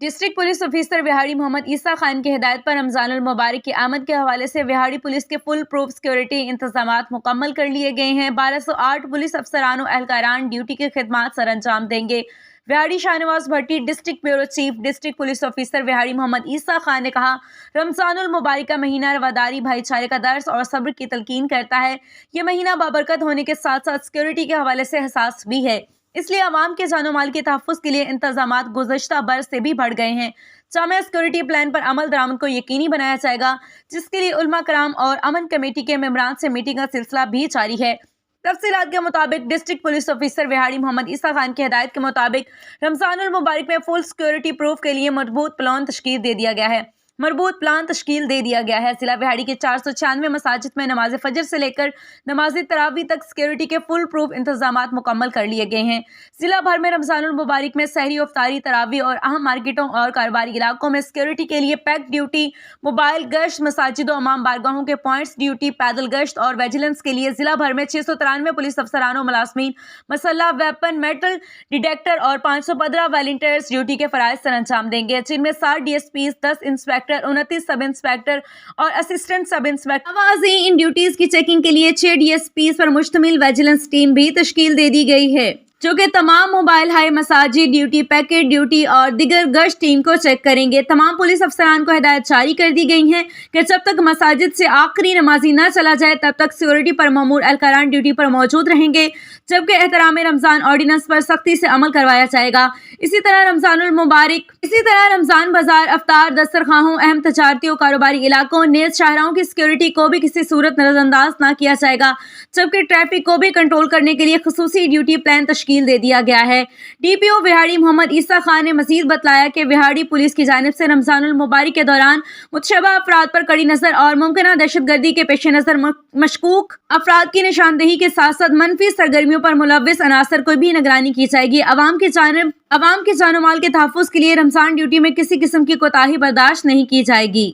District police officer Vehari Muhammad Isa Khan کی ہدایت پر رمضان المبارک کی آمد کے حوالے سے وہاڑی پولیس کے فل پروف سیکورٹی انتظامات مکمل کر لیے گئے ہیں۔ 1208 پولیس افسران و اہلکاران ڈیوٹی کی خدمات سر انجام دیں گے۔ Vehari Shah Nawaz Bhatti district bureau chief district police officer Vehari Muhammad Isa Khan نے کہا، رمضان المبارک کا مہینہ رواداری، بھائی چارے کا درس اور صبر کی تلقین کرتا ہے۔ یہ مہینہ بابرکت ہونے کے ساتھ ساتھ سیکورٹی کے حوالے سے حساس بھی ہے، اس لیے عوام کے جان و مال کے تحفظ کے لیے انتظامات گزشتہ برس سے بھی بڑھ گئے ہیں۔ جامع سیکورٹی پلان پر عمل درآمد کو یقینی بنایا جائے گا، جس کے لیے علماء کرام اور امن کمیٹی کے ممبران سے میٹنگ کا سلسلہ بھی جاری ہے۔ تفصیلات کے مطابق district police officer Vehari Muhammad Isa Khan کی ہدایت کے مطابق رمضان المبارک میں فل سیکورٹی پروف کے لیے مربوط پلان تشکیل دے دیا گیا ہے۔ ضلع وہاڑی کے 496 مساجد میں نماز فجر سے لے کر نماز تراویح تک سیکورٹی کے فل پروف انتظامات مکمل کر لیے گئے ہیں۔ ضلع بھر میں رمضان المبارک میں سحری، افطاری، تراویح اور اہم مارکیٹوں اور کاروباری علاقوں میں سیکورٹی کے لیے پیک ڈیوٹی، موبائل گشت، مساجد و امام بارگاہوں کے پوائنٹس ڈیوٹی، پیدل گشت اور ویجیلنس کے لیے ضلع بھر میں 693 پولیس افسران و ملازمین مسلح، ویپن، میٹل ڈیٹیکٹر اور 515 والنٹیئرز ڈیوٹی کے فرائض سر انجام دیں گے، جن میں 60 D S Ps, 10 inspector, 29 sub inspector اور اسسٹنٹ سب انسپیکٹر۔ موازی ان ڈیوٹیز کی چیکنگ کے لیے 6 ڈی ایس پیز پر مشتمل ویجیلنس ٹیم بھی تشکیل دے دی گئی ہے، جو کہ تمام موبائل ہائی، مساجد ڈیوٹی، پیکٹ ڈیوٹی اور دیگر گشت ٹیم کو چیک کریں گے۔ تمام پولیس افسران کو ہدایت جاری کر دی گئی ہیں کہ جب تک مساجد سے آخری نمازی نہ چلا جائے تب تک سیکورٹی پر مامور اہلکاران ڈیوٹی پر موجود رہیں گے، جبکہ احترام رمضان آرڈیننس پر سختی سے عمل کروایا جائے گا۔ اسی طرح رمضان بازار، افطار، دسترخواہوں، اہم تجارتی و کاروباری علاقوں نیز شاہراہوں کی سیکورٹی کو بھی کسی صورت نظر انداز نہ کیا جائے گا، جبکہ ٹریفک کو بھی کنٹرول کرنے کے لیے خصوصی ڈیوٹی پلان تشکیل دے دیا گیا ہے۔ ڈی پی او وہاڑی محمد عیسیٰ خان نے مزید بتلایا کہ وہاڑی پولیس کی جانب سے رمضان المبارک کے دوران متشبہ افراد پر کڑی نظر اور ممکنہ دہشت گردی کے پیش نظر مشکوک افراد کی نشاندہی کے ساتھ ساتھ منفی سرگرمیوں پر ملوث عناصر کو بھی نگرانی کی جائے گی۔ عوام کے جان و مال کے تحفظ کے لیے رمضان ڈیوٹی میں کسی قسم کی کوتاہی برداشت نہیں کی جائے گی۔